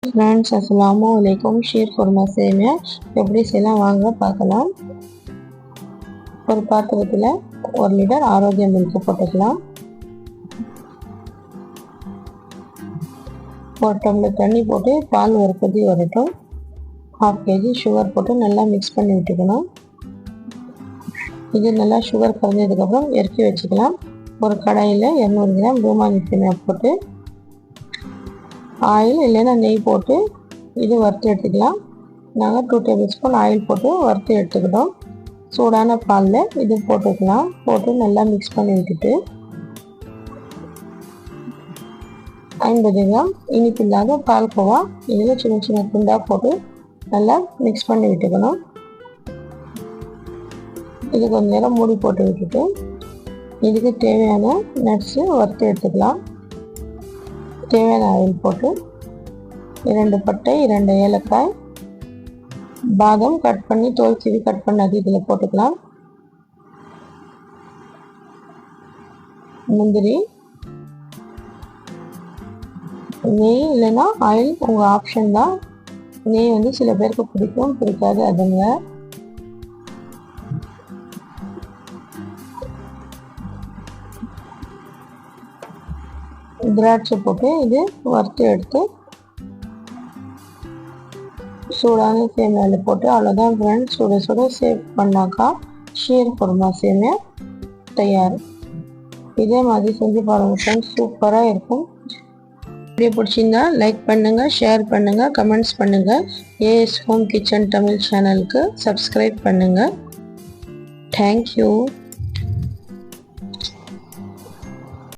Friends, அஸ்ஸலாமு அலைக்கும். ஷீர் குருமா சேமியா எப்படி செய்யலாம் வாங்க பார்க்கலாம். ஒரு பாத்திரத்தில் 1 லிட்டர் ஆரோக்கிய மில்க் போட்டுக்கலாம். 1 டம்ளர் தண்ணி போட்டு பால் ஒரு கொதி வரட்டும். 1/2 kg சுகர் போட்டு நல்லா மிக்ஸ் பண்ணி விட்டுக்கணும். இது நல்லா சுகர் கரைஞ்சதுக்கப்புறம் இறக்கி வச்சுக்கலாம். ஒரு கடாயில் 200 கிராம் ரூமானி சேமியா போட்டு ஆயில் இல்லைன்னா நெய் போட்டு இது வறுத்து எடுத்துக்கலாம். நாங்கள் 2 டேபிள் ஸ்பூன் ஆயில் போட்டு வறுத்து எடுத்துக்கிட்டோம். சூடான பாலில் இது போட்டுக்கலாம். போட்டு நல்லா மிக்ஸ் பண்ணி விட்டுட்டு 50 கிராம் இனிப்பு இல்லாத பால்கோவா இதில் சின்ன சின்ன துண்டாக போட்டு நல்லா மிக்ஸ் பண்ணி விட்டுக்கணும். இது கொஞ்சம் நேரம் மூடி போட்டு விட்டுட்டு இதுக்கு தேவையான நட்ஸு வறுத்து எடுத்துக்கலாம். தேவையான ஆயில் போட்டு 2 பட்டை 2 ஏலக்காய் பாதாம் கட் பண்ணி தோல் சீவி கட் பண்ணது இதில் போட்டுக்கலாம். முந்திரி, நெய் இல்லைன்னா ஆயில் உங்கள் ஆப்ஷன் தான். நெய் வந்து சில பேருக்கு பிடிக்கும், பிடிக்காது, அதுங்க. திராட்சை போட்டு இது வறுத்து எடுத்து சூடான சேமியாவில் போட்டு அவ்வளோதான் ஃப்ரெண்ட்ஸ். சுட சுட சேவ் பண்ணாக்கா ஷீர் குருமா சேமியா தயார். இதே மாதிரி செஞ்சு பாருங்கள் ஃப்ரெண்ட்ஸ், சூப்பராக இருக்கும். வீடியோ பிடிச்சிருந்தா லைக் பண்ணுங்கள், ஷேர் பண்ணுங்கள், கமெண்ட்ஸ் பண்ணுங்கள். ஏஎஸ் ஹோம் கிச்சன் தமிழ் சேனலுக்கு சப்ஸ்கிரைப் பண்ணுங்கள். தேங்க்யூ.